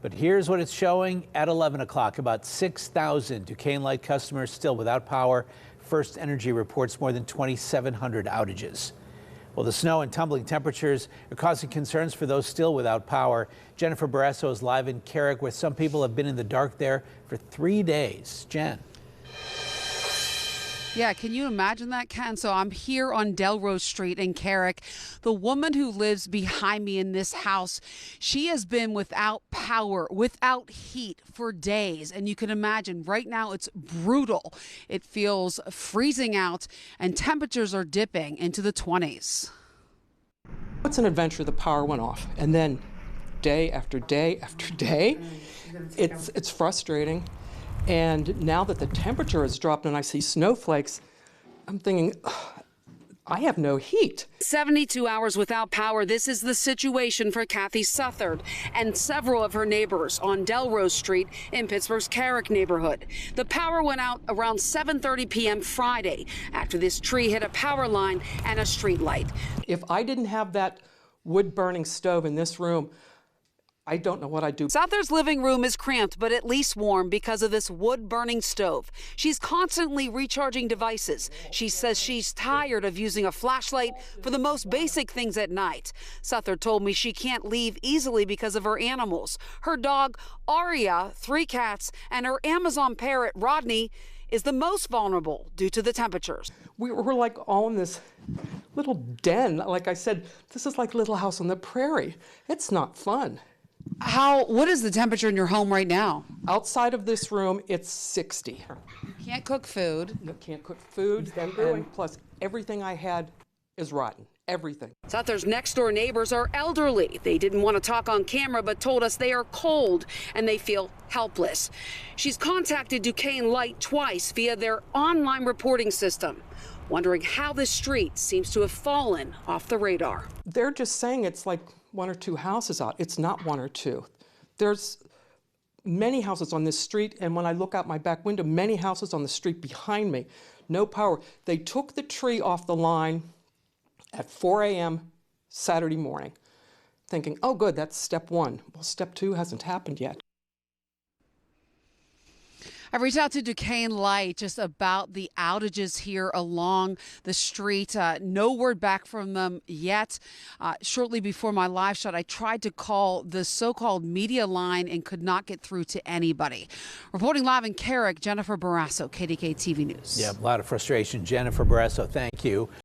But here's what it's showing at 11 o'clock. About 6,000 Duquesne Light customers still without power. First Energy reports more than 2,700 outages. Well, the snow and tumbling temperatures are causing concerns for those still without power. Jennifer Barrasso is live in Carrick, where some people have been in the dark there for 3 days. Jen. Yeah, can you imagine that, Ken? So I'm here on Delrose Street in Carrick. The woman who lives behind me in this house, she has been without power, without heat for days. And you can imagine right now it's brutal. It feels freezing out and temperatures are dipping into the 20s. It's an adventure. The power went off. And then day after day after day, it's frustrating. And now that the temperature has dropped and I see snowflakes, I'm thinking, I have no heat. 72 hours without power. This is the situation for Kathy Southard and several of her neighbors on Delrose Street in Pittsburgh's Carrick neighborhood. The power went out around 7:30 p.m. Friday after this tree hit a power line and a street light. If I didn't have that wood-burning stove in this room, I don't know what I'd do. Southard's living room is cramped, but at least warm because of this wood-burning stove. She's constantly recharging devices. She says she's tired of using a flashlight for the most basic things at night. Southard told me she can't leave easily because of her animals. Her dog, Aria, 3 cats, and her Amazon parrot, Rodney, is the most vulnerable due to the temperatures. We're like all in this little den. Like I said, this is like Little House on the Prairie. It's not fun. What is the temperature in your home right now? Outside of this room, it's 60. You can't cook food. No, can't cook food. And plus, everything I had is rotten. Everything. Southard's next door neighbors are elderly. They didn't want to talk on camera, but told us they are cold and they feel helpless. She's contacted Duquesne Light twice via their online reporting system, wondering how this street seems to have fallen off the radar. They're just saying it's like 1 or 2 houses out. It's not 1 or 2. There's many houses on this street, and when I look out my back window, many houses on the street behind me. No power. They took the tree off the line at 4 a.m. Saturday morning, thinking, oh good, that's step 1. Well, step 2 hasn't happened yet. I reached out to Duquesne Light just about the outages here along the street. No word back from them yet. Shortly before my live shot, I tried to call the so-called media line and could not get through to anybody. Reporting live in Carrick, Jennifer Barrasso, KDKA-TV News. Yeah, a lot of frustration. Jennifer Barrasso, thank you.